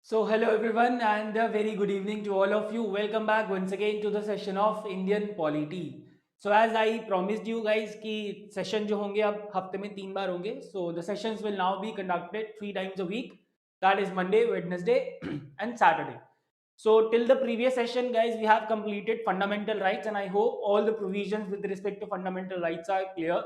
So, hello everyone, and a very good evening to all of you. Welcome back once again to the session of Indian Polity. So, as I promised you guys कि session जो होंगे अब हफ्ते में 3 बार होंगे. So, the sessions will now be conducted 3 times a week. That is Monday, Wednesday, and Saturday. So, till the previous session, guys, we have completed fundamental rights, and I hope all the provisions with respect to fundamental rights are clear.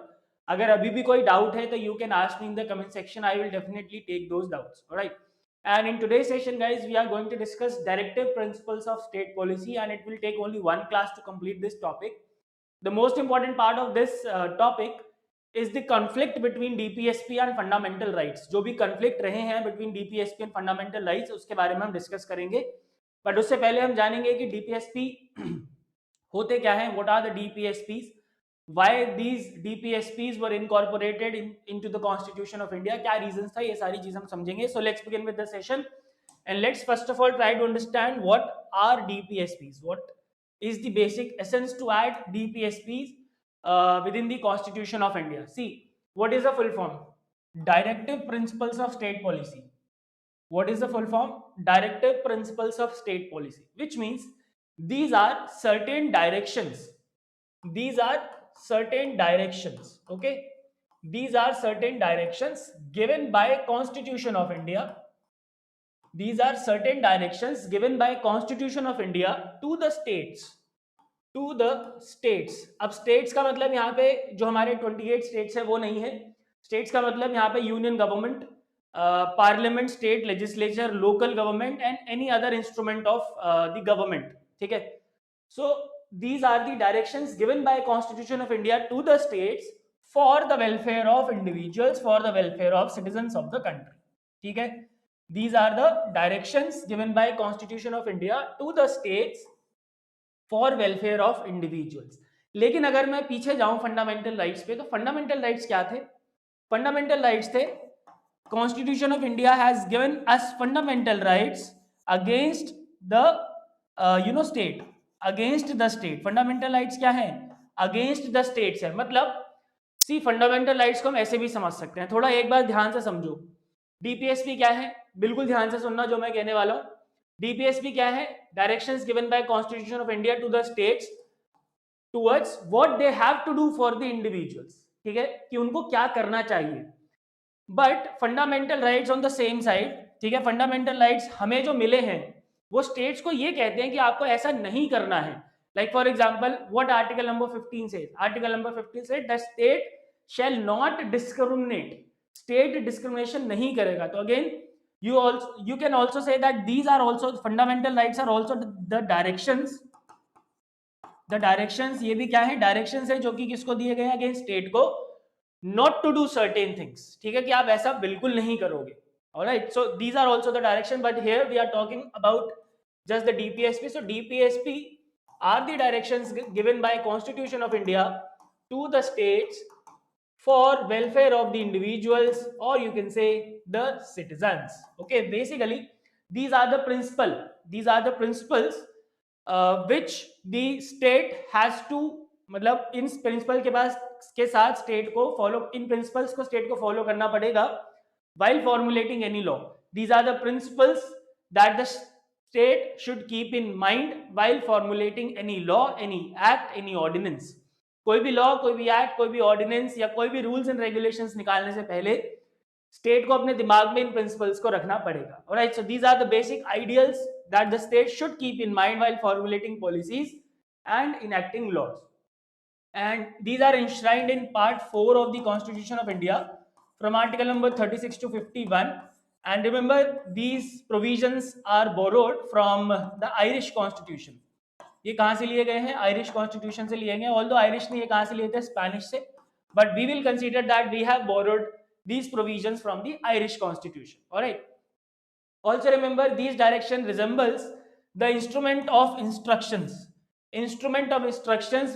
अगर अभी भी कोई doubt है तो you can ask me in the comment section. I will definitely take those doubts. All right. And in today's session, guys, we are going to discuss directive principles of state policy, and it will take only one class to complete this topic. The most important part of this topic is the conflict between DPSP and fundamental rights. जो भी conflict रहे हैं between DPSP and fundamental rights, उसके बारे में हम discuss करेंगे. But उससे पहले हम जानेंगे कि DPSP होते क्या हैं, what are the DPSPs, why these DPSPs were incorporated into the Constitution of India, क्या reasons था, ये सारी चीज हम समझेंगे. So let's begin with the session and let's first of all try to understand what are DPSPs, what is the basic essence to add DPSPs within the Constitution of India. See, what is the full form? Directive Principles of State Policy. What is the full form? Directive Principles of State Policy, which means these are certain directions. These are certain directions. Okay, these are certain directions given by Constitution of India. These are certain directions given by Constitution of India to the states. To the states. अब states का मतलब यहाँ पे जो हमारे 28 states है वो नहीं है. स्टेट्स का मतलब यहाँ पे union government, parliament, state legislature, local government and any other instrument of the government. ठीक है. So these are the directions given by constitution of India to the states for the welfare of individuals, for the welfare of citizens of the country. ठीक है. These are the directions given by constitution of India to the states for welfare of individuals. लेकिन अगर मैं पीछे जाऊं fundamental rights पे, तो fundamental rights क्या थे? फंडामेंटल राइट्स थे, constitution of India has given us fundamental rights against the state, against the state. Fundamental rights क्या है? अगेंस्ट द स्टेट्स है. मतलब सी, फंडामेंटल राइट्स को हम ऐसे भी समझ सकते हैं. थोड़ा एक बार ध्यान से समझो. डीपीएसपी क्या है? बिल्कुल ध्यान से सुनना जो मैं कहने वाला हूं. डीपीएसपी क्या है? Directions given by constitution of India to the states towards what they have to do for the individuals. ठीक है, कि उनको क्या करना चाहिए. But fundamental rights on the same side, ठीक है, फंडामेंटल राइट्स हमें जो मिले हैं वो स्टेट्स को ये कहते हैं कि आपको ऐसा नहीं करना है. Like for example, what article number 15 says? Article number 15 says the state shall not discriminate. State discrimination नहीं करेगा. तो again you can also say that these are also fundamental rights are also the directions. the directions, ये भी क्या है? directions है जो कि किसको दिए गए हैं? अगेंस्ट स्टेट को, not to do certain things. ठीक है, कि आप ऐसा बिल्कुल नहीं करोगे. alright, so these are also the direction, but here we are talking about just the DPSP. So DPSP are the directions given by Constitution of India to the states for welfare of the individuals, or you can say the citizens. Okay, basically these are the principles which the state has to, मतलब in principle के पास के साथ state को follow, इन principles को state को follow करना पड़ेगा while formulating any law. These are the principles that the state should keep in mind while formulating any law, any act, any ordinance. कोई भी लॉ, कोई भी एक्ट, कोई भी ऑर्डिनेंस या कोई भी रूल्स एंड रेगुलेशंस निकालने से पहले स्टेट को अपने दिमाग में इन प्रिंसिपल्स को रखना पड़ेगा. Alright, so these are the basic ideals that the state should keep in mind while formulating policies and enacting laws. And these are enshrined in part 4 of the Constitution of India from article number 36 to 51. And remember, these provisions are borrowed from the Irish Constitution. ये कहाँ से लिए गए हैं? Irish constitution से लिए गए. Although Irish ने ये कहाँ से लिए थे? स्पेनिश से. But we will consider that we have borrowed these provisions from the Irish Constitution. All right. Also remember, these direction resembles the instrument of instructions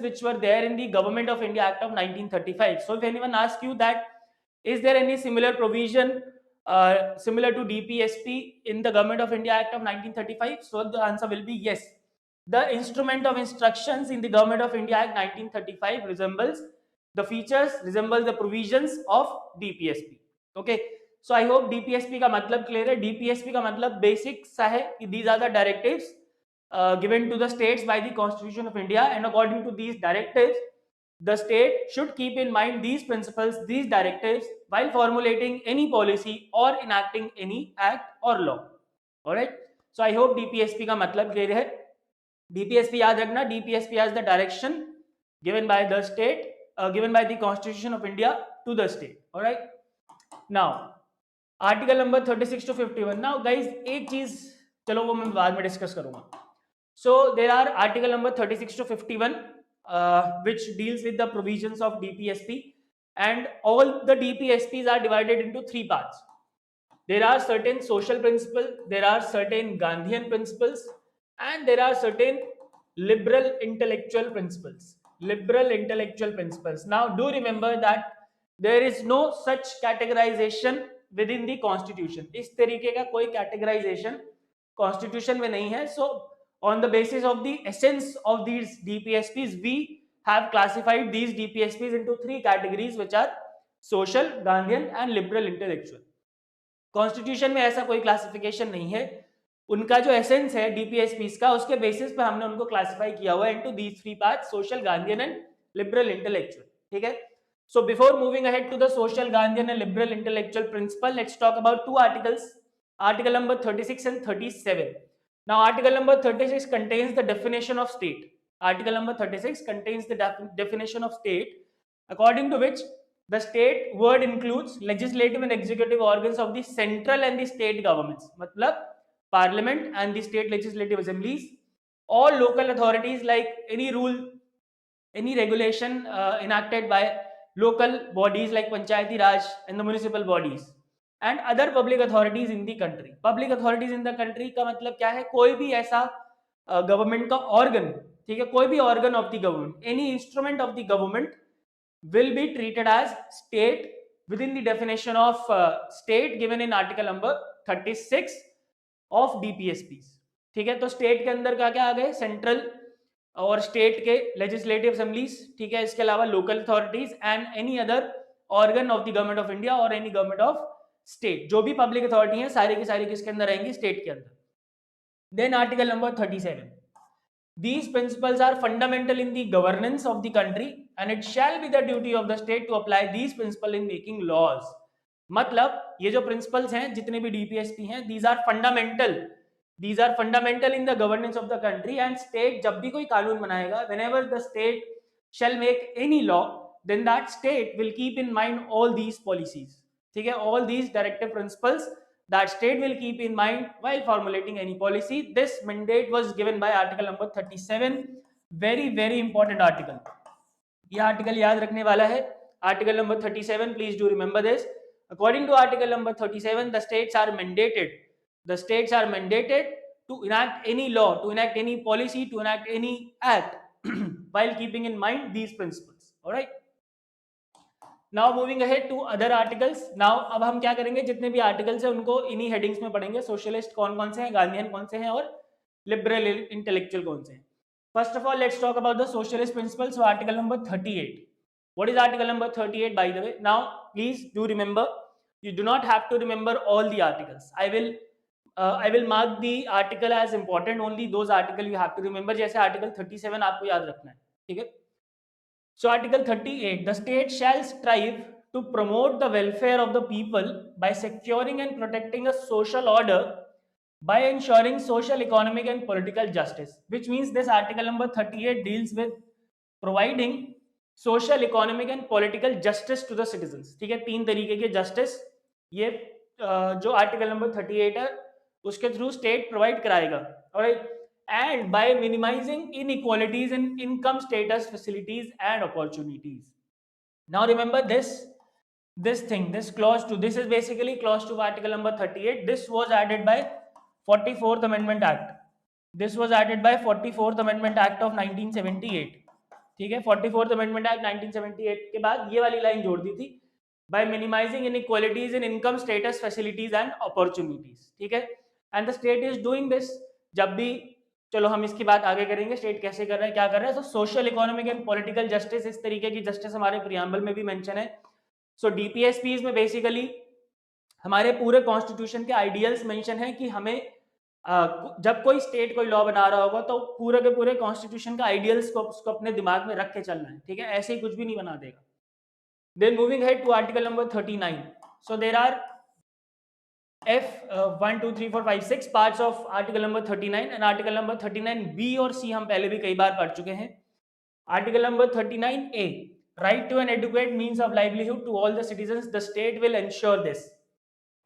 which were there in the Government of India Act of 1935. So if anyone asks you that is there any similar provision similar to DPSP in the Government of India Act of 1935, so the answer will be yes. The instrument of instructions in the Government of India Act 1935 resembles the features, resembles the provisions of DPSP. Okay, so I hope DPSP का मतलब clear है. DPSP का मतलब basic सा है कि these are the directives given to the states by the Constitution of India, and according to these directives, the state should keep in mind these principles, these directives, while formulating any policy or enacting any act or law. Alright, so I hope DPSP का मतलब clear है. DPSP याद रखना, DPSP as the direction given by the state, given by the Constitution of India to the state. Alright, now article number 36 to 51. Now guys एक चीज चलो वो मैं बाद में डिस्कस करूंगा. So there are article number 36 to 51 which deals with the provisions of DPSP, and all the DPSPs are divided into three parts. There are certain social principles, there are certain Gandhian principles, and there are certain liberal intellectual principles. Liberal intellectual principles. Now do remember that there is no such categorization within the constitution. इस तरीके का कोई categorization constitution में नहीं है. So on the basis of the essence of these DPSPs, we have classified these DPSPs into three categories, which are social, Gandhian and liberal intellectual. Constitution में ऐसा कोई क्लासिफिकेशन नहीं है. उनका जो एसेंस है डीपीएसपीस का, उसके बेसिस पे हमने उनको क्लासिफाई किया हुआ है into these three parts, social, Gandhian and liberal intellectual. ठीक है. So before moving ahead to the social, Gandhian and liberal intellectual principle, let's talk about two articles, article number 36 and 37. Now article number 36 contains the definition of state. Article number 36 contains the definition of state, according to which the state word includes legislative and executive organs of the central and the state governments, matlab parliament and the state legislative assemblies, all local authorities like any rule, any regulation enacted by local bodies like Panchayati Raj and the municipal bodies, and other public authorities in the country. Public authorities in the country का मतलब क्या है? कोई भी ऐसा government का organ, ठीक है, कोई भी organ of the government, any instrument of the government will be treated as state within the definition of state given in article number 36 of DPSPs. ठीक है. तो स्टेट के अंदर क्या क्या आ गए? सेंट्रल और स्टेट के लेजिस्लेटिव असेंबलीज, ठीक है, इसके अलावा local authorities and any other organ of the government of India और एनी गवर्नमेंट ऑफ स्टेट. जो भी पब्लिक अथॉरिटी है सारी की सारी किसके अंदर रहेंगी? स्टेट के अंदर. Then article number 37. These principles are fundamental in the governance of the country, and it shall be the duty of the state to apply these principles in making laws. मतलब ये जो principles हैं, जितने भी DPSP हैं, these are fundamental. These are fundamental in the governance of the country, and state जब भी कोई कानून बनाएगा, whenever the state shall make any law, then that state will keep in mind all these policies. ठीक है, all these directive principles that state will keep in mind while formulating any policy. This mandate was given by article number 37. Very important article. ये article याद रखने वाला है. Article number 37, please do remember this. According to article number 37, the states are mandated. The states are mandated to enact any law, to enact any policy, to enact any act while keeping in mind these principles. All right. Now moving ahead to other articles. Now अब हम क्या करेंगे? जितने भी articles हैं उनको इन्हीं headings में पढ़ेंगे. सोशलिस्ट कौन कौन से हैं, गांधीयन कौन से हैं और लिबरल इंटेलेक्चुअल कौन से हैं. First of all let's talk about the socialist principles. So article number 38. What is article number 38 by the way? Now please do remember, you do not have to remember all the articles. I will mark the article as important, only those article you have to remember. जैसे article 37 आपको याद रखना है. ठीक है. So article 38, the state shall strive to promote the welfare of the people by securing and protecting a social order by ensuring social, economic and political justice, which means this article number 38 deals with providing social, economic and political justice to the citizens. ठीक है, तीन तरीके के justice ये जो article number 38 है उसके through state provide कराएगा. Alright. And by minimizing inequalities in income status, facilities and opportunities. Now remember this thing, this clause 2, this is basically clause 2 of article number 38. This was added by 44th Amendment Act. This was added by 44th Amendment Act of 1978. ठीक है, 44th Amendment Act 1978 के बाद ये वाली line जोड़ दी थी, by minimizing inequalities in income status, facilities and opportunities. ठीक है, and the state is doing this. जब भी, चलो हम इसकी बात आगे करेंगे, स्टेट कैसे कर रहा है, क्या कर रहा है. तो social, economic and political justice, इस तरीके की जस्टिस हमारे प्रियम्बल में भी मेंशन है. सो डीपीएसपीज में बेसिकली हमारे पूरे कॉन्स्टिट्यूशन के आइडियल्स मेंशन है कि हमें जब कोई स्टेट कोई लॉ बना रहा होगा तो पूरे के पूरे कॉन्स्टिट्यूशन का आइडियल्स को उसको अपने दिमाग में रख के चलना है, ठीक है, ऐसे ही कुछ भी नहीं बना देगा. Then moving ahead to article number 39. So there are F 1 2 3 4 5 6 parts of article number 39 and article number 39 B और C हम पहले भी कई बार पढ़ चुके हैं. Article number 39 A, right to an adequate means of livelihood to all the citizens. The state will ensure this.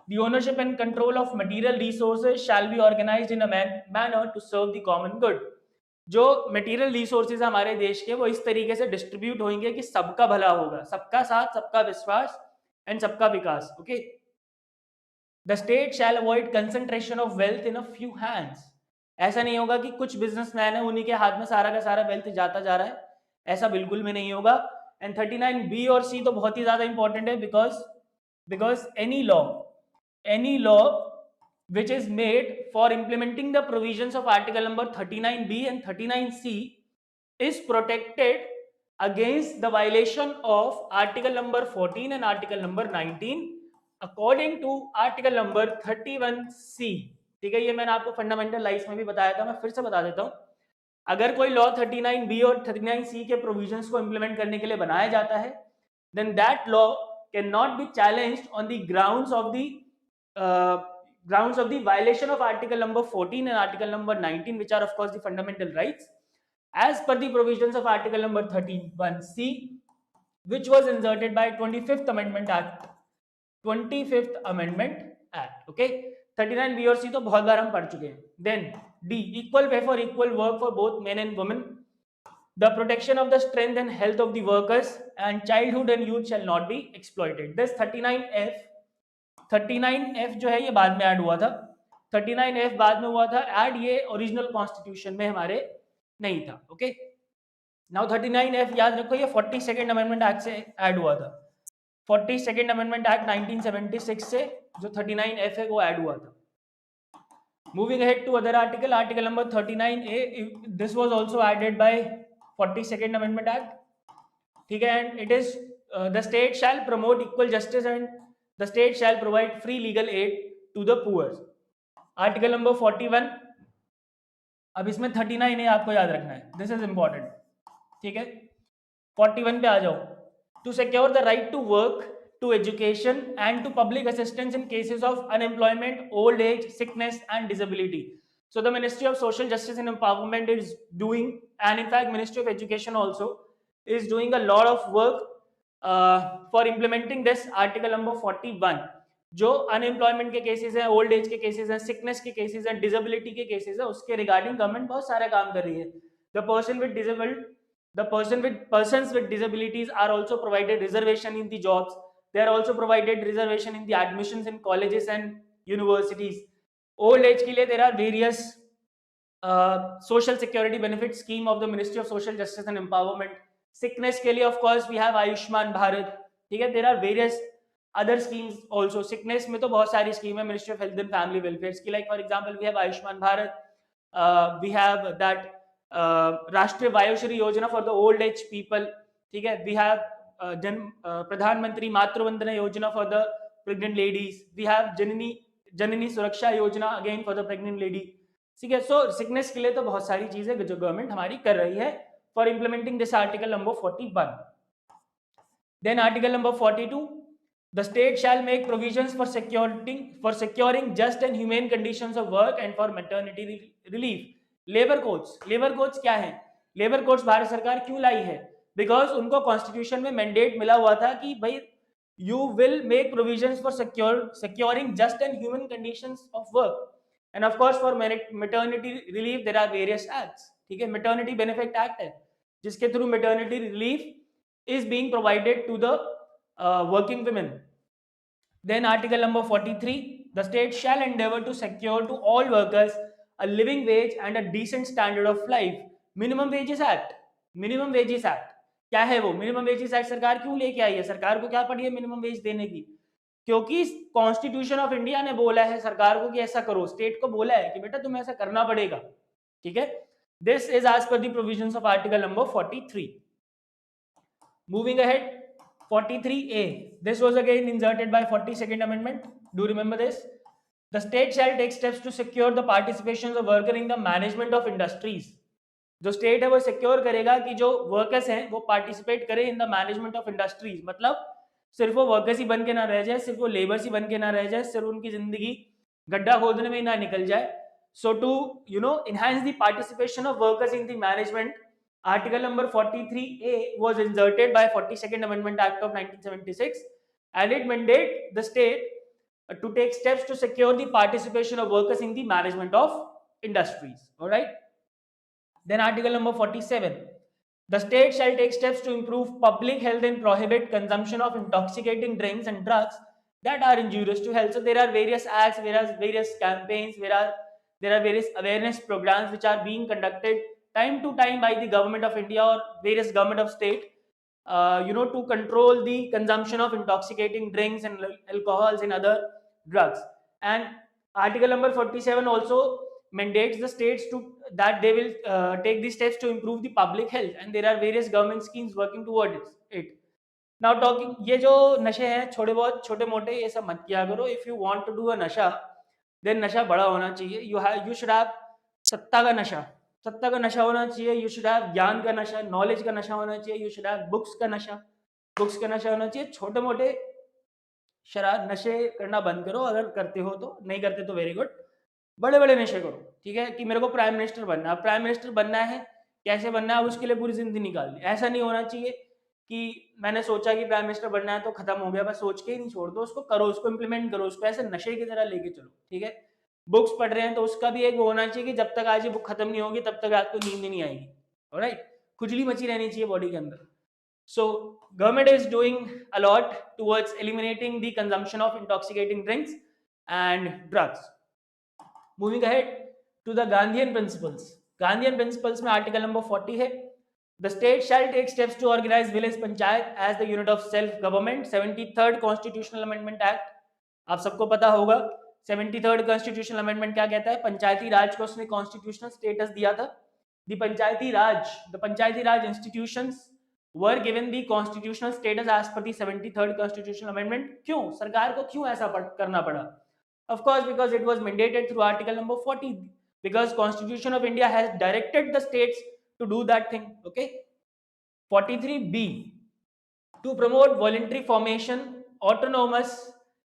The ownership and control of material resources shall be organized in a manner to serve the common good. जो material resources हमारे देश के वो इस तरीके से distribute होंगे कि सबका भला होगा, सबका साथ, सबका विश्वास एंड सबका विकास. Okay. The state shall avoid concentration of wealth in a few hands. ऐसा नहीं होगा कि कुछ बिजनेसमैन है उन्हीं के हाथ में सारा का सारा वेल्थ जाता जा रहा है, ऐसा बिल्कुल भी नहीं होगा. एंड 39 बी और सी तो बहुत ही ज्यादा इंपॉर्टेंट है because any law which is made for implementing the provisions of article number 39b and 39c is protected against the violation of article number 14 and article number 19 according to article number 31c. ठीक है, ये मैंने आपको fundamental rights में भी बताया था, मैं फिर से बता देता हूं. अगर कोई लॉ 39b और 39c के प्रोविजंस को इंप्लीमेंट करने के लिए बनाया जाता है, then that law cannot be challenged on the grounds of the violation of article number 14 and article number 19, which are of course the fundamental rights, as per the provisions of article number 31c, which was inserted by 25th Amendment Act. 25th Amendment Act. Okay, 39 B और C तो बहुत बार हम पढ़ चुके हैं. Then D, equal pay for equal work for both men and women. The protection of the strength and health of the workers and childhood and youth shall not be exploited. This 39F जो है ये बाद में add हुआ था. 39F बाद में हुआ था ऐड, ये ओरिजिनल कॉन्स्टिट्यूशन में हमारे नहीं था. ओके. नाउ 39F याद रखो, ये 42nd अमेंडमेंट एक्ट से ऐड हुआ था. 42nd अमेंडमेंट एक्ट 1976 से जो 39F है वो ऐड हुआ था. Moving ahead to other article number 39A, this was also added by 42nd Amendment Act. ठीक है, and it is the state shall promote equal justice and the state shall provide free legal aid to the poor. Article number 41. अब इसमें 39A आपको याद रखना है, this is important. ठीक है, 41 पे आ जाओ. To secure the right to work, to education and to public assistance in cases of unemployment, old age, sickness and disability. So the Ministry of Social Justice and Empowerment is doing, and in fact Ministry of Education also is doing a lot of work for implementing this article number 41. जो unemployment के cases हैं, old age के cases हैं, sickness के cases हैं, disability के cases हैं, उसके रिगार्डिंग गवर्नमेंट बहुत सारा काम कर रही है. The persons with disabilities are also provided reservation in the jobs. They are also provided reservation in the admissions in colleges and universities. Old age के लिए there are various social security benefit scheme of the Ministry of Social Justice and Empowerment. Sickness के लिए of course we have Ayushman Bharat. ठीक है, there are various other schemes also. Sickness में तो बहुत सारी स्कीम है Ministry of Health and Family Welfare की, like for example we have Ayushman Bharat, we have that Rashtriya Vayoshri Yojana for the old age people. ठीक है, we have Pradhan Mantri Matru Vandana Yojana for the pregnant ladies. We have Janani Suraksha Yojana again for the pregnant lady. ठीक है, सो sickness के लिए तो बहुत सारी चीजें जो गवर्नमेंट हमारी कर रही है for implementing this article number 41. Then article number 42. The state shall make provisions for securing just and humane conditions of work and for maternity relief. Labour codes क्या है? लेबर कोड्स भारत सरकार क्यों लाई है? बिकॉज उनको कॉन्स्टिट्यूशन में mandate मिला हुआ था कि भाई you will make provisions for securing just and human conditions of work and of course for maternity relief there are various acts. ठीक है, मैटरनिटी बेनिफिट एक्ट है जिसके through maternity relief is being provided to the working women. Then article number 43, the state shall endeavor to secure to all workers a living wage and a decent standard of life. Minimum wages act क्या है वो? Minimum wages act सरकार क्यों लेके आई है? सरकार को क्या पड़ी है मिनिमम वेज देने की? क्योंकि कॉन्स्टिट्यूशन ऑफ इंडिया ने बोला है सरकार को कि ऐसा करो, स्टेट को बोला है कि बेटा तुम्हें ऐसा करना पड़ेगा. ठीक है, this is as per the provisions of article number 43. Moving ahead, 43A. This was again inserted by 42nd Amendment. Do you remember this? The state shall take steps to secure the participation of worker in the management of industries. जो state है वो secure करेगा कि जो workers हैं वो participate करें in the management of industries, मतलब सिर्फ वो वर्कर्स ही बन के ना रह जाए, सिर्फ वो लेबर्स ही बन के ना रह जाए, सिर्फ उनकी जिंदगी गड्ढा खोदने में ही ना निकल जाए. सो to enhance the participation of workers in the management, article number 43A was inserted by 42nd Amendment Act of 1976, and it mandate the state to take steps to secure the participation of workers in the management of industries. All right. Then article number 47, the state shall take steps to improve public health and prohibit consumption of intoxicating drinks and drugs that are injurious to health. So there are various acts, various campaigns, there are various awareness programs which are being conducted time to time by the government of India or various government of state, to control the consumption of intoxicating drinks and alcohols and other drugs. And article number 47 also mandates the states to that they will take these steps to improve the public health, and there are various government schemes working towards it. Now talking, ये जो नशे हैं छोटे बहुत छोटे मोटे ये सब मत किया करो. If you want to do a नशा, then नशा बड़ा होना चाहिए. You should have सत्ता का नशा होना चाहिए. You should have ज्ञान का नशा, नॉलेज का नशा होना चाहिए. You should have बुक्स का नशा होना चाहिए. छोटे मोटे शराब नशे करना बंद करो, अगर करते हो तो. नहीं करते तो वेरी गुड. बड़े बड़े नशे करो, ठीक है. कि मेरे को प्राइम मिनिस्टर बनना है. प्राइम मिनिस्टर बनना है, कैसे बनना है, उसके लिए पूरी जिंदगी निकाल दी. ऐसा नहीं होना चाहिए कि मैंने सोचा कि प्राइम मिनिस्टर बनना है तो खत्म हो गया, बस सोच के ही नहीं छोड़ दो उसको. करो, उसको इम्प्लीमेंट करो, उसको ऐसे नशे की तरह लेके चलो, ठीक है. बुक्स पढ़ रहे हैं तो उसका भी एक वो होना चाहिए कि जब तक आज ये बुक खत्म नहीं होगी तब तक आपको नींद ही नहीं आएगी. ऑलराइट, खुजली मची रहनी चाहिए बॉडी के अंदर. So government is doing a lot towards eliminating the consumption of intoxicating drinks and drugs. Moving ahead to the Gandhian principles. Gandhian principles में article number 40 है. The state shall take steps to organize village panchayat as the unit of self government. 73rd Constitutional Amendment Act, आप सबको पता होगा 73rd Constitutional Amendment क्या कहता है. पंचायती राज को उसने constitutional status दिया था. The Panchayati Raj institutions were given the constitutional status as per the 73rd Constitutional Amendment. क्यों सरकार को क्यों ऐसा करना पड़ा? Of course, because it was mandated through article number 40, because Constitution of India has directed the states to do that thing. Okay. 43B, to promote voluntary formation, autonomous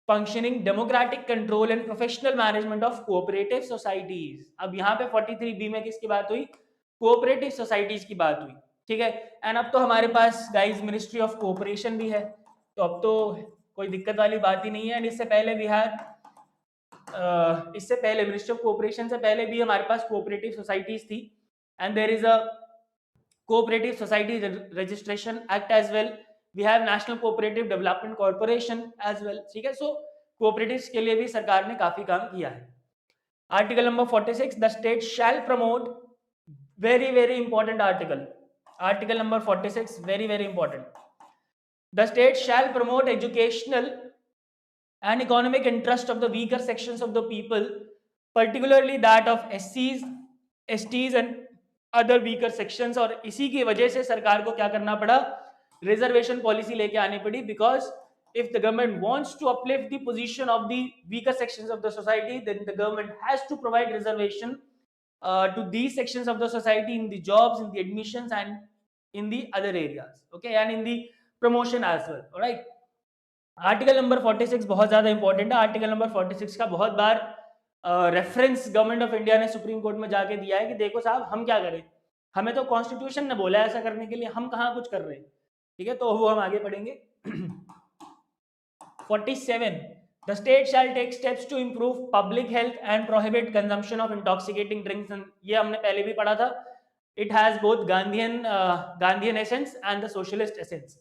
functioning, democratic control and professional management of cooperative societies. अब यहाँ पे 43B में किसकी बात हुई? Cooperative societies की बात हुई, ठीक है. एंड अब तो हमारे पास गाइज मिनिस्ट्री ऑफ कोऑपरेशन भी है, तो अब तो कोई दिक्कत वाली बात ही नहीं है. एंड इससे पहले मिनिस्ट्री ऑफ कोऑपरेशन से पहले भी हमारे पास कोऑपरेटिव सोसाइटीज थी. And there is a cooperative society registration act as well. We have national cooperative development corporation as well, ठीक है. सो कोऑपरेटिव्स के लिए भी सरकार ने काफी काम किया है. Article number 46, the state shell promote, very very important article number 46, very very important. The state shall promote educational and economic interest of the weaker sections of the people, particularly that of SCs, STs and other weaker sections. और इसी की वजह से सरकार को क्या करना पड़ा? रिजर्वेशन पॉलिसी लेके आनी पड़ी. because if the government wants to uplift the position of the weaker sections of the society, then the government has to provide reservation to these sections of the society in the jobs, in the admissions and in the other areas, okay, and in the promotion as well. All right. Article number 46 बहुत ज्यादा important है. Article number 46 का बहुत बार reference government of India ने supreme court में जाके दिया है कि देखो साहब हम क्या करें, हमें तो कॉन्स्टिट्यूशन ने बोला है ऐसा करने के लिए, हम कहाँ कुछ कर रहे हैं, ठीक है. तो वो हम आगे पढ़ेंगे. 47, the state shall take steps to improve public health and prohibit consumption of intoxicating drinks. And ये हमने पहले भी पढ़ा था. It has both Gandhian essence and the socialist essence.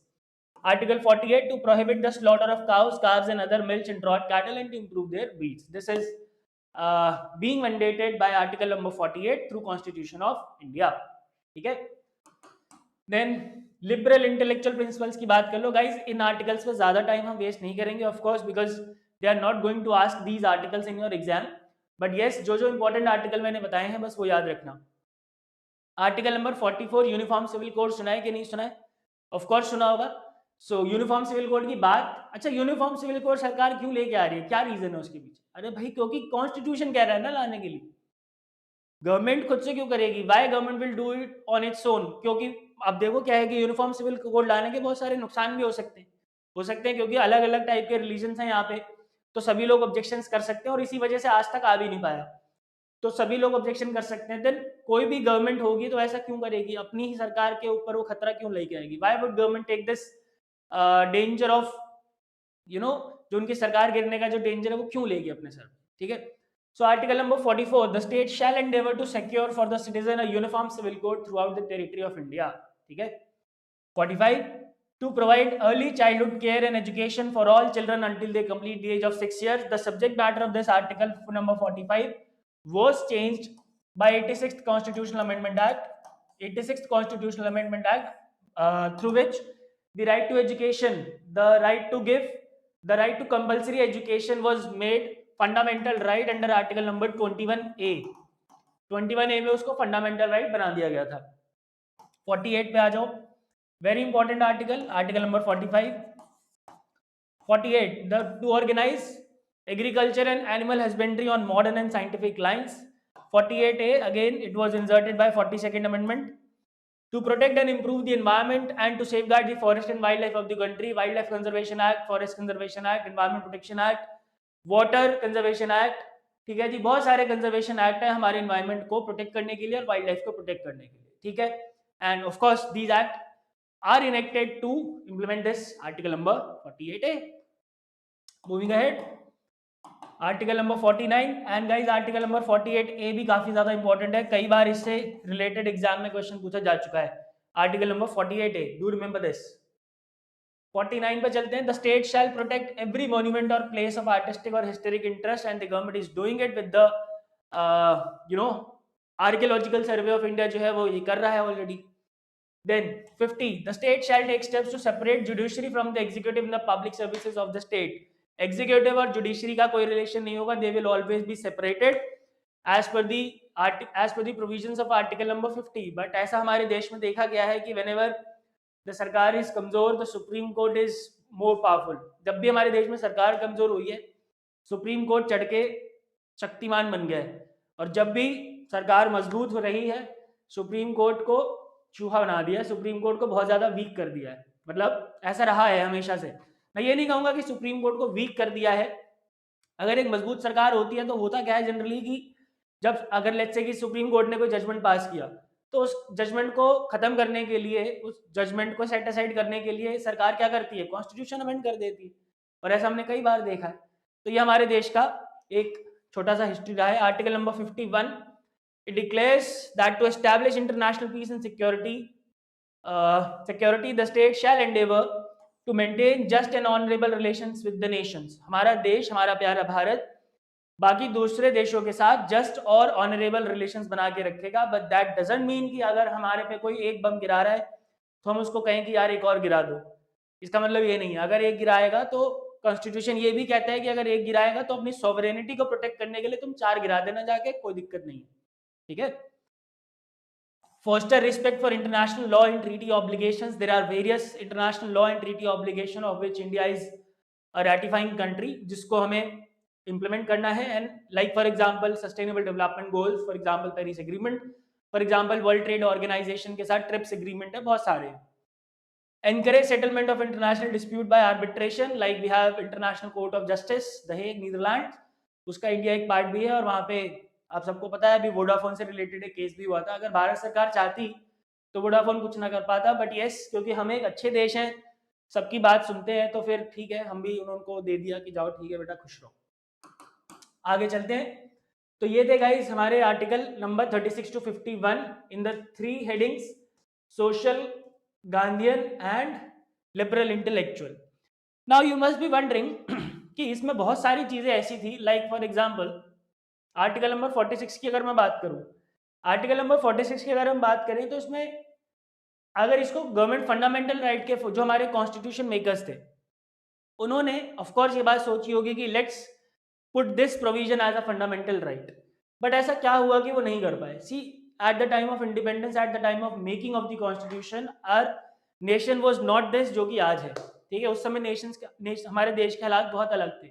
Article 48, to prohibit the slaughter of cows, calves and other milch and draught cattle and to improve their breeds. This is being mandated by article number 48 through Constitution of India. ठीक है. Then liberal intellectual principles की बात कर लो guys. इन articles पे ज्यादा time हम waste नहीं करेंगे of course, because they are not going to ask these articles in your exam. But yes, जो जो इंपॉर्टेंट आर्टिकल मैंने बताए हैं बस वो याद रखना. Article number 44, uniform civil code सुना है कि नहीं सुना है? ऑफ कोर्स सुना होगा. सो यूनिफॉर्म सिविल कोड की बात, अच्छा यूनिफॉर्म सिविल कोड सरकार क्यों लेके आ रही है, क्या रीजन है उसके पीछे? अरे भाई क्योंकि कॉन्स्टिट्यूशन कह रहा है ना लाने के लिए। गवर्नमेंट खुद से क्यों करेगी? Why government will do it on its own? क्योंकि अब देखो क्या है कि यूनिफॉर्म सिविल कोड लाने के बहुत सारे नुकसान भी हो सकते हैं क्योंकि अलग अलग टाइप के रिलीजन हैं यहाँ पे, तो सभी लोग ऑब्जेक्शन कर सकते हैं और इसी वजह से आज तक आ भी नहीं पाया। तो सभी लोग ऑब्जेक्शन कर सकते हैं, देन कोई भी गवर्नमेंट होगी तो ऐसा क्यों करेगी? अपनी ही सरकार के ऊपर वो खतरा क्यों लेके आएगी? Why would government take this danger of, you know, जो उनकी सरकार गिरने का जो डेंजर है वो क्यों लेगी अपने सर? ठीक है। So article number 44, the state shall endeavour to secure for the citizen a uniform civil code throughout the territory of India. ठीक है। 45, to provide early childhood care and education for all children until they complete the age of 6 years. The subject matter of this article number 45 was changed by 86th Constitutional Amendment Act, 86th Constitutional Amendment Act, through which the right to education, the right to give, the right to compulsory education was made fundamental right under article number 21A. 21A में उसको fundamental right बना दिया गया था। 48 पे आ जाओ, very important article, article number 45. 48, to organize agriculture and animal husbandry on modern and scientific lines. 48A, again it was inserted by 42nd amendment. To protect and improve the environment and to safeguard the forest and wildlife of the country, Wildlife Conservation Act, Forest Conservation Act, Environment Protection Act, Water Conservation Act. ठीक है जी, बहुत सारे conservation act है हमारे environment को protect करने के लिए और वाइल्ड लाइफ को प्रोटेक्ट करने के लिए। ठीक है। And of course these act are enacted to implement this article number 48A. Moving ahead, article number 49, and guys article number 48A भी काफी ज्यादा इंपॉर्टेंट है, कई बार इससे रिलेटेड एग्जाम में क्वेश्चन पूछा जा चुका है। Article number 48A, do remember this. 49 पे चलते हैं। The state shell protect every monument और प्लेस ऑफ आर्टिस्टिक और historic interest and the government is doing it with the archaeological survey of India जो है वो ये कर रहा है already. Then 50, the state shall take steps to separate judiciary from the executive in the public services of the state. Executive और judiciary का कोई relation नहीं होगा, they will always be separated as per the provisions of article number 50. But ऐसा हमारे देश में देखा गया है कि whenever the सरकार is कमजोर, the Supreme Court is more powerful. जब भी हमारे देश में सरकार कमजोर हुई है, सुप्रीम कोर्ट चढ़ के शक्तिमान बन गया है, और जब भी सरकार मजबूत हो रही है, सुप्रीम कोर्ट को चूहा बना दिया, सुप्रीम कोर्ट को बहुत ज्यादा वीक कर दिया है। मतलब ऐसा रहा है हमेशा से। मैं ये नहीं कहूंगा कि सुप्रीम कोर्ट को वीक कर दिया है। अगर एक मजबूत सरकार होती है तो होता क्या है जनरली कि जब अगर लेट्स से कि सुप्रीम कोर्ट ने कोई जजमेंट पास किया तो उस जजमेंट को खत्म करने के लिए, उस जजमेंट को सेट असाइड करने के लिए सरकार क्या करती है? कॉन्स्टिट्यूशन अमेंड कर देती है। और ऐसा हमने कई बार देखा है। तो ये हमारे देश का एक छोटा सा हिस्ट्री रहा है। Article number 51, it declares that to establish international peace and security, the state shall endeavor to maintain just and honorable relations with the nations. हमारा देश, हमारा प्यारा भारत बाकी दूसरे देशों के साथ जस्ट और ऑनरेबल रिलेशंस बना के रखेगा, बट दैट डजंट मीन कि अगर हमारे पे कोई एक बम गिरा रहा है तो हम उसको कहें कि यार एक और गिरा दो। इसका मतलब ये नहीं है। अगर एक गिराएगा तो कॉन्स्टिट्यूशन ये भी कहता है कि अगर एक गिराएगा तो अपनी सॉवरेनिटी को प्रोटेक्ट करने के लिए तुम 4 गिरा देना जाके, कोई दिक्कत नहीं है। ठीक है। Foster respect for international law and treaty obligations. There are various international law and treaty obligation of which India is a ratifying country, जिसको हमें implement करना है। And like for example sustainable development goals, for example Paris Agreement, for example World Trade Organization के साथ TRIPS agreement है, बहुत सारे। Encourage settlement of international dispute by arbitration, like we have International Court of Justice, The Hague, Netherlands, उसका India एक part भी है। और वहाँ पे आप सबको पता है अभी वोडाफोन से रिलेटेड एक केस भी हुआ था। अगर भारत सरकार चाहती तो वोडाफोन कुछ ना कर पाता, बट यस क्योंकि हम एक अच्छे देश हैं, सबकी बात सुनते हैं, तो फिर ठीक है, हम भी उनको दे दिया कि जाओ ठीक है बेटा खुश रहो। आगे चलते हैं। तो ये थे गाइस हमारे article number 36 to 51 in the 3 headings, social, Gandhian and liberal intellectual. Now you must be wondering कि इसमें बहुत सारी चीजें ऐसी थी, like for example article number 46 की अगर मैं बात करूं, आर्टिकल नंबर 46 की अगर हम बात करें तो इसमें अगर इसको गवर्नमेंट फंडामेंटल राइट के जो हमारे कॉन्स्टिट्यूशन मेकर्स थे उन्होंने ऑफ कोर्स ये बात सोची होगी कि let's put this provision as a fundamental right, but ऐसा क्या हुआ कि वो नहीं कर पाए। See at the time of independence, at the time of making of the constitution, our nation was not this जो कि आज है, ठीक है। उस समय हमारे देश के हालात बहुत अलग थे,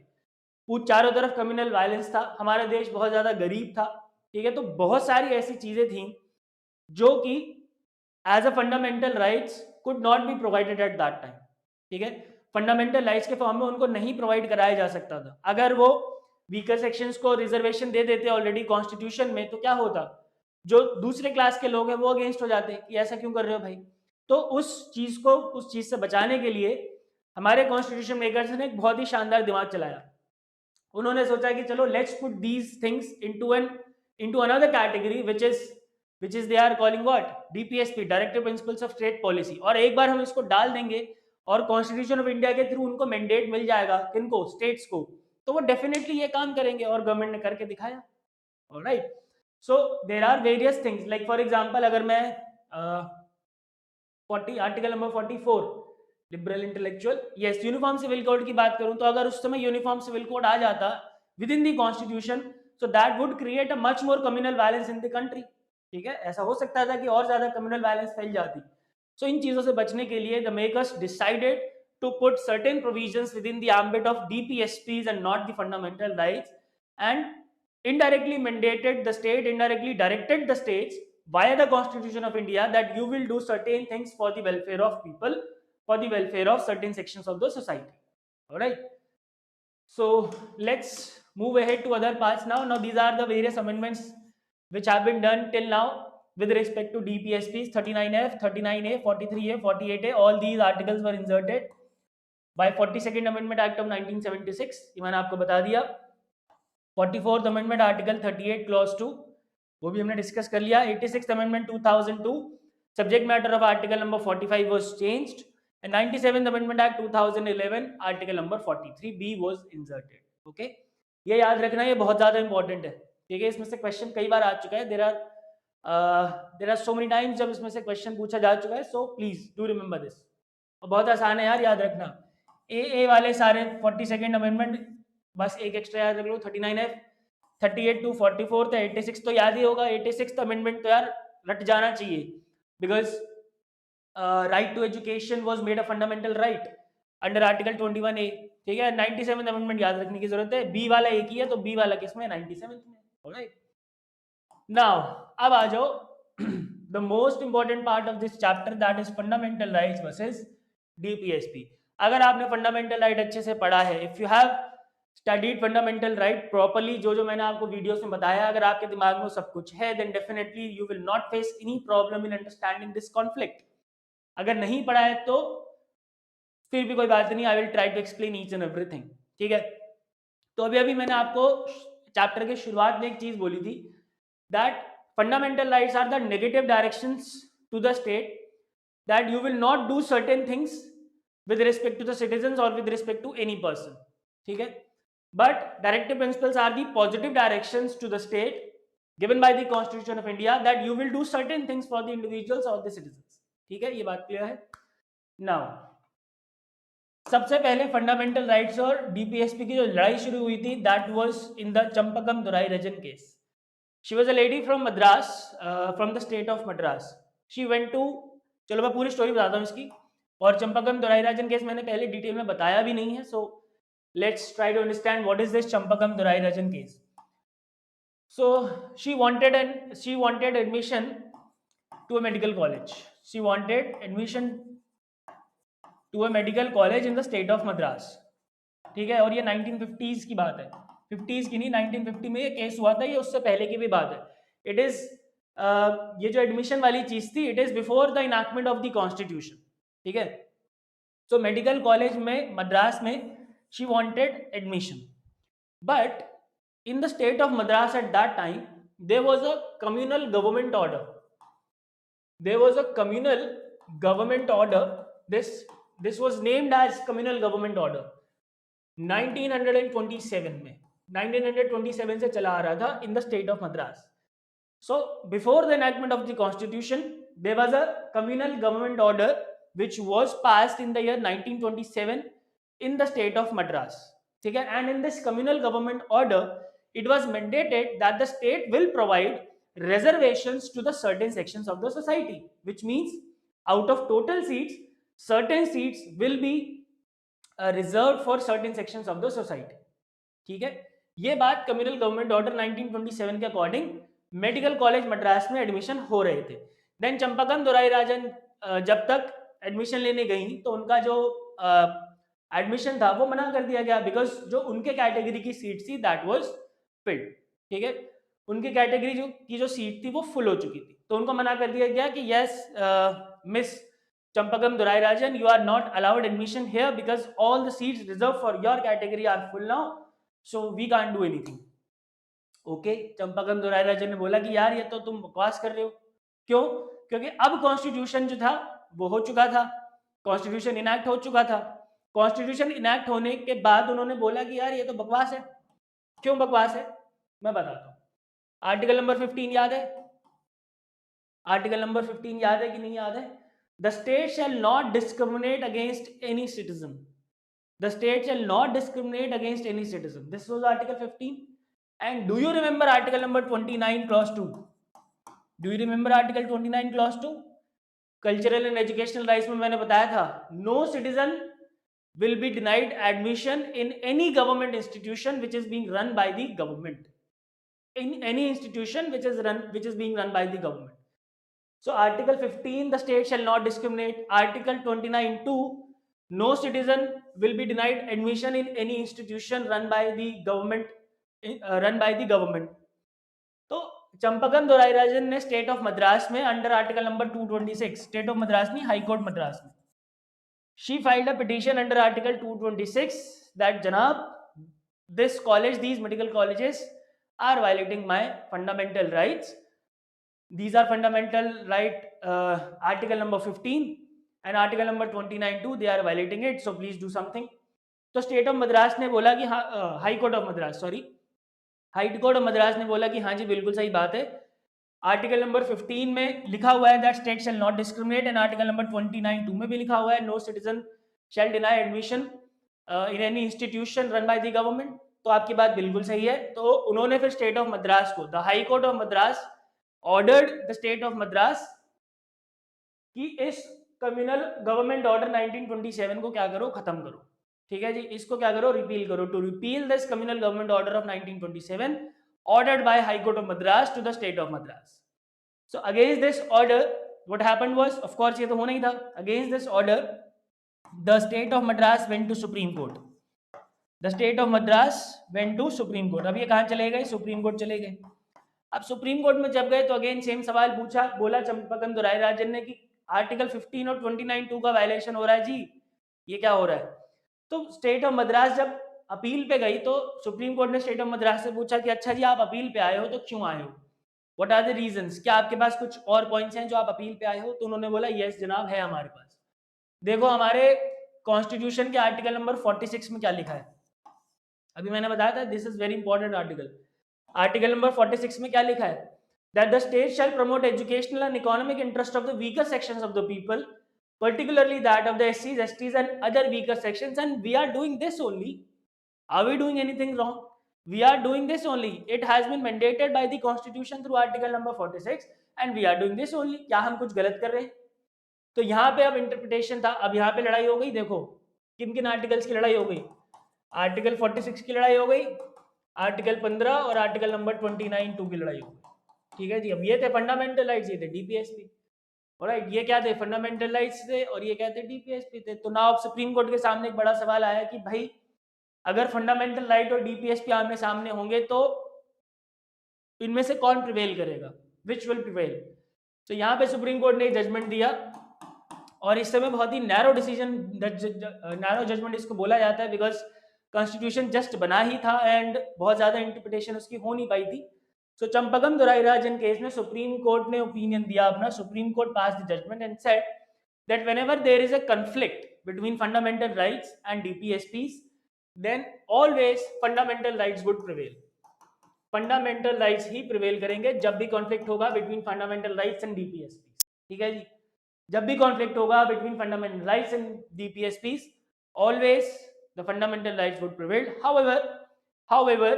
वो चारों तरफ कम्युनल वायलेंस था, हमारा देश बहुत ज़्यादा गरीब था, ठीक है। तो बहुत सारी ऐसी चीज़ें थी जो कि as a fundamental rights could not be provided at that time, ठीक है। फंडामेंटल राइट्स के फॉर्म में उनको नहीं प्रोवाइड कराया जा सकता था। अगर वो वीकर सेक्शंस को रिजर्वेशन दे देते ऑलरेडी कॉन्स्टिट्यूशन में, तो क्या होता, जो दूसरे क्लास के लोग हैं वो अगेंस्ट हो जाते कि ऐसा क्यों कर रहे हो भाई। तो उस चीज से बचाने के लिए हमारे कॉन्स्टिट्यूशन मेकर्स ने एक बहुत ही शानदार दिमाग चलाया। उन्होंने सोचा कि चलो let's put these things into another category which is they are calling what DPSP, directive principles of state policy. और एक बार हम इसको डाल देंगे और कॉन्स्टिट्यूशन ऑफ इंडिया के थ्रू उनको मैंडेट मिल जाएगा, किनको, स्टेट्स को, तो वो डेफिनेटली ये काम करेंगे, और गवर्नमेंट ने करके दिखाया। Alright, so there are various things, like for example अगर मैं 40 article number 44 liberal intellectual, yes, uniform civil code की बात करूं, तो अगर उस समय यूनिफॉर्म सिविल कोड आ जाता with in the constitution, so that would create a much more communal violence in the country, ठीक है। ऐसा हो सकता था कि और ज्यादा कम्युनल वायलेंस फैल जाती। सो इन चीजों से बचने के लिए the makers decided to put certain provisions within the ambit of DPSPs and not the fundamental rights, and indirectly mandated the state, indirectly directed the states via the Constitution of India that you will do certain things for the welfare of people, for the welfare of certain sections of the society. All right, so let's move ahead to other parts now. Now these are the various amendments which have been done till now with respect to DPSPs. 39F, 39A, 43A, 48A, all these articles were inserted by 42nd Amendment Act of 1976. ये मैंने आपको बता दिया। 44th amendment article 38 clause 2, वो भी हमने discuss कर लिया। 86th amendment 2002, subject matter of article number 45 was changed, and 97th amendment act 2011 article number 43B was inserted. Okay, ये याद रखना, ये बहुत ज्यादा इंपॉर्टेंट है, ठीक है। इसमें से क्वेश्चन कई बार आ चुका है, there are so many times जब इसमें से क्वेश्चन पूछा जा चुका है, so please do remember this. और बहुत आसान है यार, याद रखना। ए वाले सारे 42nd अमेंडमेंट, बस एक एक्स्ट्रा याद रख लो, 39F, 38 to 44 था, 86 तो याद ही होगा। 86th अमेंडमेंट तो यार रट जाना चाहिए, because right to education was made a fundamental right under article 21A, ठीक है। 97th अमेंडमेंट याद रखने की जरूरत है, बी वाला एक ही है, तो बी वाला किसमें, 97th में। ऑलराइट, नाउ अब आ जाओ the most important part of this chapter, that is fundamental rights versus DPSP। अगर आपने फंडामेंटल राइट अच्छे से पढ़ा है, if you have studied fundamental right properly, जो मैंने आपको वीडियोस में बताया, अगर आपके दिमाग में सब कुछ है, then definitely you will not face any problem in understanding this conflict. अगर नहीं पढ़ा है तो फिर भी कोई बात नहीं, I will try to explain each and everything, ठीक है। तो अभी अभी मैंने आपको चैप्टर के शुरुआत में एक चीज बोली थी, that fundamental rights are the negative directions to the state, that you will not do certain things with respect to the citizens or with respect to any person, ठीक है। But directive principles are the positive directions to the state given by the Constitution of India that you will do certain things for the individuals or the citizens, ठीक है। ये बात clear है। Now सबसे पहले fundamental rights और DPSP की जो लड़ाई शुरू हुई थी, that was in the Champakam Dorairajan case. She was a lady from Madras, from the state of Madras. She went to, चलो मैं पूरी स्टोरी बताता हूँ इसकी, और चंपकम दुराईराजन केस मैंने पहले डिटेल में बताया भी नहीं है, so let's try to understand what is this Champakam Dorairajan case. So she wanted admission to a medical college, she wanted admission to a medical college in the state of Madras, ठीक है। और ये 1950s की बात है, 50s की नहीं, 1950 में ये केस हुआ था, ये उससे पहले की भी बात है। इट इज ये जो एडमिशन वाली चीज थी, it is before the enactment of the constitution, ठीक है। सो मेडिकल कॉलेज में मद्रास में she wanted admission, but in the state of Madras at that time there was a communal government order, there was a communal government order, this was named as communal government order 1927 में, 1927 से चला आ रहा था in the state of Madras. So before the enactment of the constitution, there was a communal government order which was passed in the year 1927 in the state of Madras, ठीक है। And in this communal government order, it was mandated that the state will provide reservations to the certain sections of the society, which means out of total seats, certain seats will be reserved for certain sections of the society. ठीक है, ये बात communal government order 1927 के according medical college Madras में admission हो रहे थे. Then चंपाकम Dorai राजन जब तक एडमिशन लेने गई तो उनका जो एडमिशन था वो मना कर दिया गया, बिकॉज जो उनके कैटेगरी की सीट थी दैट वाज फिल्ड. ठीक है, उनकी कैटेगरी की जो सीट थी वो फुल हो चुकी थी, तो उनको मना कर दिया गया कि yes miss Champagam Dorairajan, you are not allowed admission here because all the seats reserved for your category are full now, so we can't do anything. Okay, Champagam Dorairajan ने बोला कि यार ये तो तुम बकवास कर रहे हो. क्यों? क्योंकि अब कॉन्स्टिट्यूशन जो था वो हो चुका था, कॉन्स्टिट्यूशन इनैक्ट हो चुका था. कॉन्स्टिट्यूशन इनैक्ट होने के बाद उन्होंने बोला कि यार ये तो बकवास है. क्यों बकवास है मैं बताता हूँ. आर्टिकल नंबर 15 याद है? आर्टिकल नंबर 15 याद है कि नहीं याद है? The state shall not discriminate against any citizen. The state shall not discriminate against any citizen. This was Article 15. And do you remember Article number 29 clause 2? Do you remember Article 29 clause 2? Cultural and educational rights में मैंने बताया था, no citizen will be denied admission in any government institution which is being run by the government. In any institution which is being run by the government. So Article 15, the state shall not discriminate. Article 29(2), no citizen will be denied admission in any institution run by the government. तो चंपाकम दोराईराजन ने state of Madras में under article number 226, state of Madras नहीं, high court Madras में, she filed a petition under Article 226 that Janab, these medical colleges are violating my fundamental rights. These are fundamental right, article number 15 and article number 29(2), they are violating it, so please do something. तो state of Madras ने बोला कि हाँ, high court of Madras, sorry, high court of Madras ने बोला कि हाँ जी बिल्कुल सही बात है. आर्टिकल नंबर 15 में लिखा हुआ है that state shall not discriminate, and article number 29(2) में भी लिखा हुआ है no citizen shall deny admission in any institution run by the government. तो आपकी बात बिल्कुल सही है. तो उन्होंने फिर स्टेट ऑफ मद्रास को, the high court of Madras ordered the state of Madras कि इस कम्युनल गवर्नमेंट ऑर्डर 1927 को क्या करो, खत्म करो. ठीक है जी, इसको क्या करो, रिपील करो. To repeal this communal government order of 1927 ordered by High Court of Madras to the state of Madras. So against this order what happened was, of course ये तो होना ही था, against this order the state of Madras went to Supreme Court. The state of Madras went to Supreme Court. अब ये कहाँ चले गए, supreme court चले गए. अब सुप्रीम कोर्ट में जब गए तो अगेन सेम सवाल पूछा, बोला चंपाकम दोराईराजन ने कि आर्टिकल 15 और 29(2) का वायलेशन हो रहा है जी, ये क्या हो रहा है. तो स्टेट ऑफ मद्रास जब अपील पे गई तो सुप्रीम कोर्ट ने स्टेट ऑफ मद्रास से पूछा कि अच्छा जी आप अपील पे आए हो तो क्यों आए हो, व्हाट आर द रीजंस, क्या आपके पास कुछ और पॉइंट्स हैं जो आप अपील पे आए हो. तो उन्होंने बोला यस जनाब है हमारे पास. देखो हमारे कॉन्स्टिट्यूशन के आर्टिकल नंबर 46 में क्या लिखा है, अभी मैंने बताया था, this is very important article. Article number 46 में क्या लिखा है, that the state shall promote educational and economic interest of the weaker sections of the people, particularly that of the SCs, STs and other weaker sections, and we are doing this only. Are we doing anything wrong? We are doing this only. It has been mandated by the constitution through article number 46 and we are doing this only. क्या हम कुछ गलत कर रहे हैं? तो यहाँ पे अब इंटरप्रिटेशन था, अब यहाँ पे लड़ाई हो गई. देखो किन किन आर्टिकल्स की लड़ाई हो गई, आर्टिकल 46 की लड़ाई हो गई, आर्टिकल 15 और आर्टिकल नंबर 29(2) की लड़ाई हो गई. ठीक है जी, अब ये थे फंडामेंटल राइट्स, ये थे डीपीएसपी. ऑलराइट, ये क्या थे, फंडामेंटल राइट्स थे और ये क्या थे, डीपीएसपी थे. तो नाउ सुप्रीम कोर्ट के सामने एक बड़ा सवाल आया कि भाई अगर फंडामेंटल राइट और डीपीएसपी आमने सामने होंगे तो इनमें से कौन प्रिवेल करेगा, विच विल प्रिवेल. तो यहाँ पे सुप्रीम कोर्ट ने जजमेंट दिया और इस समय बहुत ही नैरो डिसीजन, नैरो जजमेंट इसको बोला जाता है, बिकॉज कॉन्स्टिट्यूशन जस्ट बना ही था एंड बहुत ज्यादा इंटरप्रिटेशन उसकी हो नहीं पाई थी. सो चंपाकम दोराईराजन केस में सुप्रीम कोर्ट ने ओपिनियन दिया अपना. Supreme court pass the judgement and said that whenever there is a conflict between fundamental rights and DPSPs, then always fundamental rights would prevail. Fundamental rights ही prevail करेंगे जब भी conflict होगा between fundamental rights and DPSPs. ठीक है जी, जब भी कॉन्फ्लिक्ट होगा between fundamental rights and DPSPs, always the fundamental rights would prevail. However,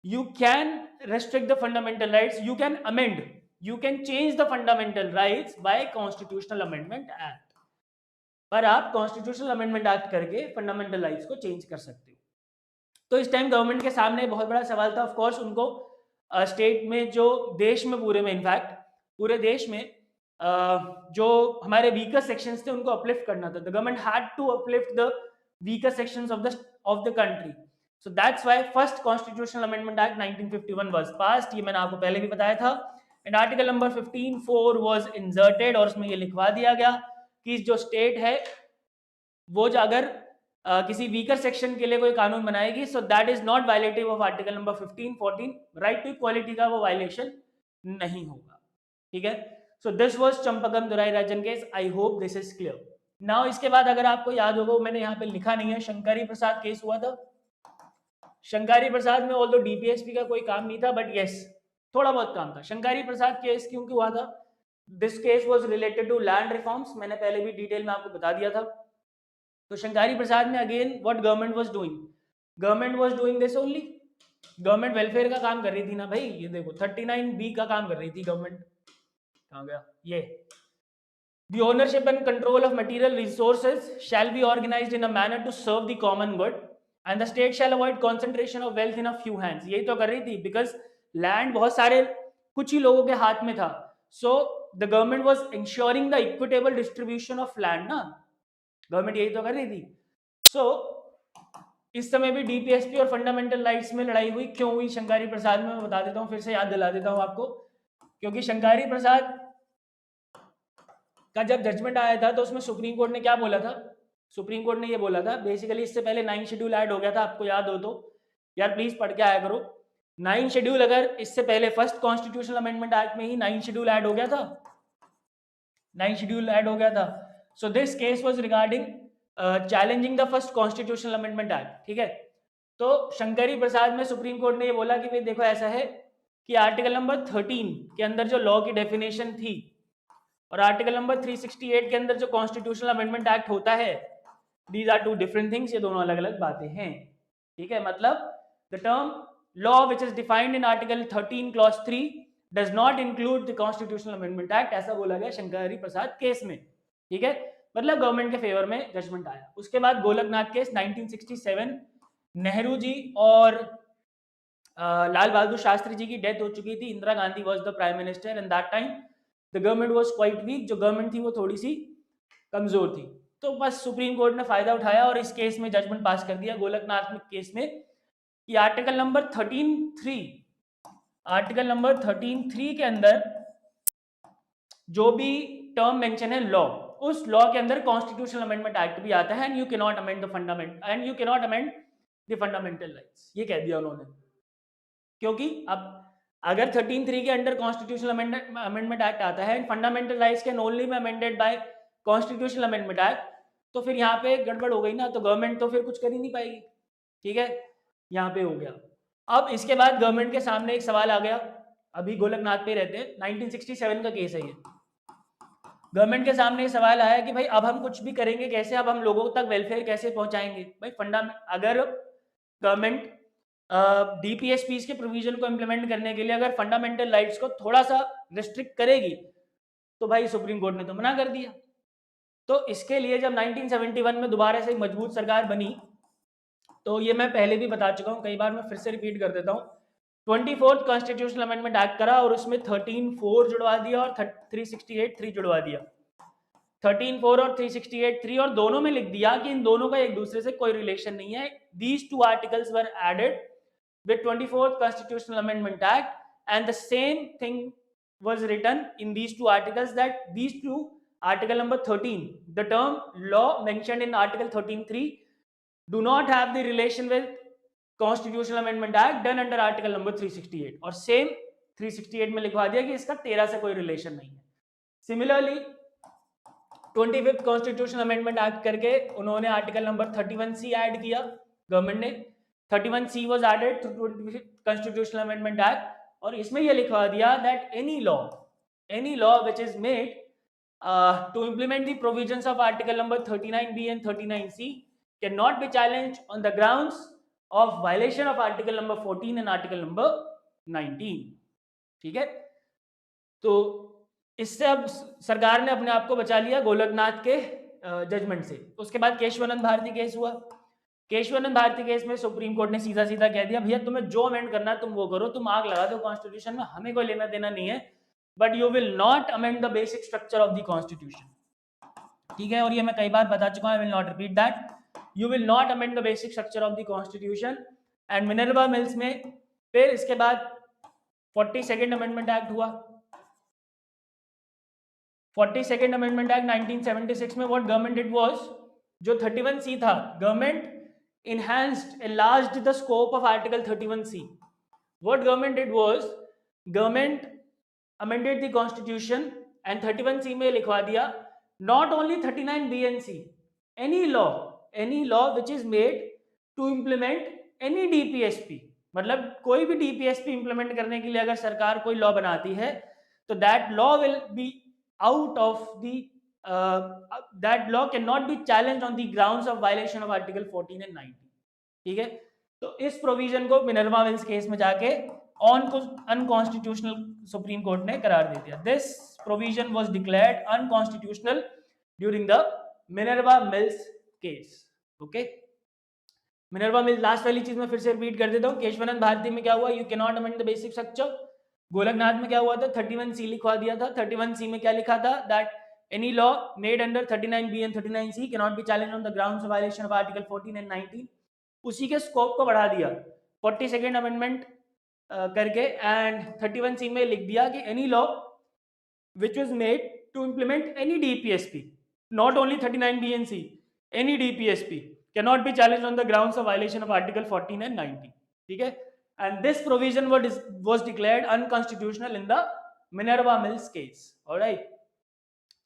you can restrict the fundamental rights, you can amend, you can change the fundamental rights by constitutional amendment act. पर आप constitutional amendment act करके fundamental rights को change कर सकते हो। तो इस time government के सामने बहुत बड़ा सवाल था। ऑफ कोर्स उनको स्टेट में, जो देश में, पूरे में, इनफैक्ट पूरे देश में जो हमारे वीकर सेक्शंस थे उनको अपलिफ्ट करना था। The government had to uplift the weaker sections of the country. So that's why first constitutional amendment act 1951 was passed. ये मैंने आपको पहले भी बताया था। And article number 15(4) was inserted, और उसमें ये लिखवा दिया गया कि जो स्टेट है वो जो अगर किसी वीकर सेक्शन के लिए कोई कानून बनाएगी, so that is not violative of article number 15, 14, right to equality का वो वायलेशन नहीं होगा। ठीक है, so this was Champakam Dorairajan case. I hope this is clear now. इसके बाद अगर आपको याद होगा, मैंने यहाँ पे लिखा नहीं है, शंकरी प्रसाद केस हुआ था। शंकरी प्रसाद में ऑल्दो डीपीएसपी का कोई काम नहीं था, बट यस थोड़ा बहुत काम था। शंकरी प्रसाद केस क्यों हुआ था? This case was related to land reforms. मैंने पहले भी डिटेल में आपको बता दिया था। तो शंकरी प्रसाद में again what government was doing, government was doing this only, government welfare का काम कर रही थी ना भाई। ये देखो 39B का काम कर रही थी गवर्नमेंट। कहाँ गया ये? The ownership and control of material resources shall be organized in a manner to serve the common good, and the state shall avoid concentration of wealth in a few hands. यही तो कर रही थी, because land बहुत सारे कुछ ही लोगों के हाथ में था. So the government was ensuring the equitable distribution of land ना, गवर्नमेंट यही तो कर रही थी. So इस समय भी डीपीएसपी और फंडामेंटल राइट्स में लड़ाई हुई. क्यों हुई शंकरी प्रसाद में, मैं बता देता हूँ, फिर से याद दिला देता हूँ आपको. क्योंकि शंकरी प्रसाद का जब जजमेंट आया था तो उसमें सुप्रीम कोर्ट ने क्या बोला था? सुप्रीम कोर्ट ने ये बोला था बेसिकली, इससे पहले 9 शेड्यूल ऐड हो गया था, आपको याद हो तो यार प्लीज पढ़ के आया करो. 9 शेड्यूल, अगर इससे पहले फर्स्ट कॉन्स्टिट्यूशनल अमेंडमेंट एक्ट में ही 9 शेड्यूल ऐड हो गया था, 9 शेड्यूल ऐड हो गया था. So this case was regarding challenging the first constitutional amendment act. ठीक है, तो शंकरी प्रसाद में सुप्रीम कोर्ट ने ये बोला कि भाई देखो ऐसा है कि आर्टिकल नंबर 13 के अंदर जो लॉ की डेफिनेशन थी और आर्टिकल नंबर 368 के अंदर जो कॉन्स्टिट्यूशनल अमेंडमेंट एक्ट होता है, these are two different things. ये दोनों अलग अलग बातें हैं. ठीक है, मतलब the term law which is defined in article 13 clause 3 does not include the constitutional amendment act, ऐसा बोला गया शंकरी प्रसाद केस में. ठीक है, मतलब गवर्नमेंट के फेवर में जजमेंट आया. उसके बाद गोलकनाथ केस 1967, नेहरू जी और लाल बहादुर शास्त्री जी की डेथ हो चुकी थी. Indira Gandhi was the prime minister and that time the government was quite weak. जो गवर्नमेंट थी वो थोड़ी सी कमजोर थी. तो बस सुप्रीम कोर्ट ने फायदा उठाया और इस केस में जजमेंट पास कर दिया, गोलकनाथ में केस में, कि आर्टिकल नंबर 13(3), आर्टिकल नंबर 13(3) के अंदर जो भी टर्म मेंशन है लॉ, उस लॉ के अंदर कॉन्स्टिट्यूशनल अमेंडमेंट एक्ट भी आता है. And you can not amend the fundament and you can not amend the fundamental rights. ये कह दिया उन्होंने. क्योंकि अब अगर 13(3) के अंडर कॉन्स्टिट्यूशनल अमेंडमेंट एक्ट आता है and fundamental rights can only be amended bye constitutional amendment act, तो फिर यहाँ पे गड़बड़ हो गई ना, तो गवर्नमेंट तो फिर कुछ कर ही नहीं पाएगी. ठीक है, यहाँ पे हो गया. अब इसके बाद गवर्नमेंट के सामने एक सवाल आ गया, अभी गोलकनाथ पे रहते हैं, 1967 का केस है ये. गवर्नमेंट के सामने ये सवाल आया कि भाई अब हम कुछ भी करेंगे कैसे, अब हम लोगों तक वेलफेयर कैसे पहुंचाएंगे. भाई अगर गवर्नमेंट डीपीएसपीस के प्रोविजन को इम्प्लीमेंट करने के लिए अगर फंडामेंटल राइट्स को थोड़ा सा रिस्ट्रिक्ट करेगी, तो भाई सुप्रीम कोर्ट ने तो मना कर दिया. तो इसके लिए जब 1971 में दोबारा से मजबूत सरकार बनी, तो ये मैं पहले भी बता चुका हूँ कई बार, मैं फिर से रिपीट कर देता हूँ. 24th कॉन्स्टिट्यूशनल अमेंडमेंट एक्ट करा और उसमें 13(4) जुड़वा दिया और 368(3) जुड़वा दिया. 13(4) और 368(3) और दोनों में लिख दिया कि इन दोनों का एक दूसरे से कोई रिलेशन नहीं है. These two articles were added with 24th Constitutional Amendment Act, and the same thing was written in these two articles, that these two, article number 13, the term law mentioned in article 13(3) do not have the relation with Constitutional Amendment Act done under article number 368, और same 368 में लिखवा दिया कि इसका 13 से कोई relation नहीं है. Similarly 25th Constitutional Amendment Act करके उन्होंने आर्टिकल नंबर 31C ऐड किया. गवर्नमेंट ने 31C was added to 25th Constitutional Amendment Act, और इसमें यह लिखवा दिया that any law which is made to implement the provisions of article number 39B and 39C cannot be challenged on the grounds of violation of article number 14 and article number 19. ठीक है, तो इससे अब सरकार ने अपने आप को बचा लिया गोलकनाथ के जजमेंट से। उसके बाद केशवानंद भारती केस हुआ। केशवानंद भारती केस में सुप्रीम कोर्ट ने सीधा सीधा कह दिया भैया तुम्हें जो अमेंड करना है तुम वो करो, तुम आग लगा दो कॉन्स्टिट्यूशन में, हमें कोई लेना देना नहीं है, but you will not amend the basic structure of the constitution. ठीक है, और ये मैं कई बार बता चुका हूं, I will not repeat that, you will not amend the basic structure of the constitution. And Minerva mills में फिर इसके बाद 42nd अमेंडमेंट एक्ट हुआ। 42nd अमेंडमेंट एक्ट 1976 में व्हाट गवर्नमेंट डिड वाज, जो 31C था, government enhanced enlarged the scope of article 31C. What government did was government amended the constitution and 31C में लिखवा दिया not only 39B and C, any law which is made to implement any DPSP, मतलब कोई भी DPSP implement करने के लिए अगर सरकार कोई लॉ बनाती है तो that law will be out of the that law cannot be challenged on the grounds of violation of article 14 and 19. ठीक है, तो इस प्रोविजन को मिनर्वा मिल्स केस में जाके अनकॉन्स्टिट्यूशनल सुप्रीम कोर्ट ने करार दे दिया। This provision was declared unconstitutional during the Minerva mills case. Okay, Minerva mills, last वाली चीज में फिर से रिपीट कर देता हूँ। केशवानंद भारती में क्या हुआ, you can not amend the basic structure. Golaknath में क्या हुआ था, 31C लिखवा दिया था। 31C में क्या लिखा था, that any law made under 39B and 39C cannot be challenged on the grounds of violation of article 14 and 19। उसी के स्कोप को बढ़ा दिया 42nd अमेंडमेंट करके, एंड 31C में लिख दिया कि any law which was made to implement any DPSP, not only 39B and C, एनी DPSP cannot be challenged on the grounds of violation of article 14 and 19। ठीक है, and this provision was declared unconstitutional in the Minerva Mills case। all right,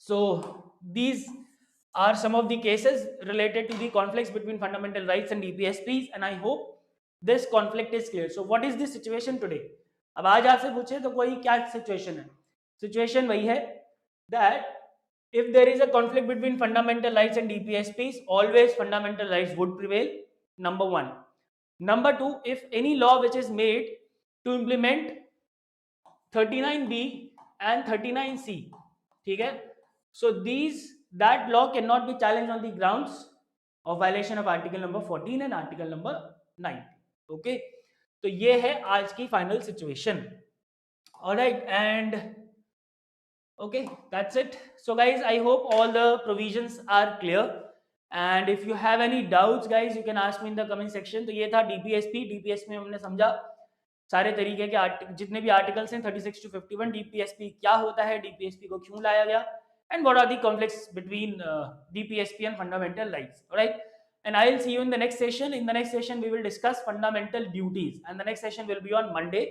so these are some of the cases related to the conflicts between fundamental rights and DPSPs, and I hope this conflict is clear। so what is the situation today? अब आज आपसे पूछे तो कोई क्या situation है, situation वही है that if there is a conflict between fundamental rights and DPSPs, always fundamental rights would prevail, number one। number two, if any law which is made to implement 39B and 39C, ठीक है, so that law cannot be challenged on the grounds of violation of article number 14 and article number 9। okay, तो ये है आज की final situation। alright, and okay, that's it। so guys, I hope all the provisions are clear, and if you have any doubts guys, you can ask me in the comment section। तो ये था DPSP में हमने समझा सारे तरीके के जितने भी आर्टिकल्स हैं 36 to 51, DPSP क्या होता है, DPSP को क्यों लाया गया, and what are the conflicts between DPSP and fundamental rights। all right, and I'll see you in the next session। in the next session we will discuss fundamental duties, and the next session will be on Monday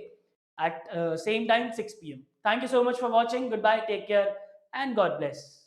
at same time 6 p.m। thank you so much for watching, goodbye, take care, and God bless।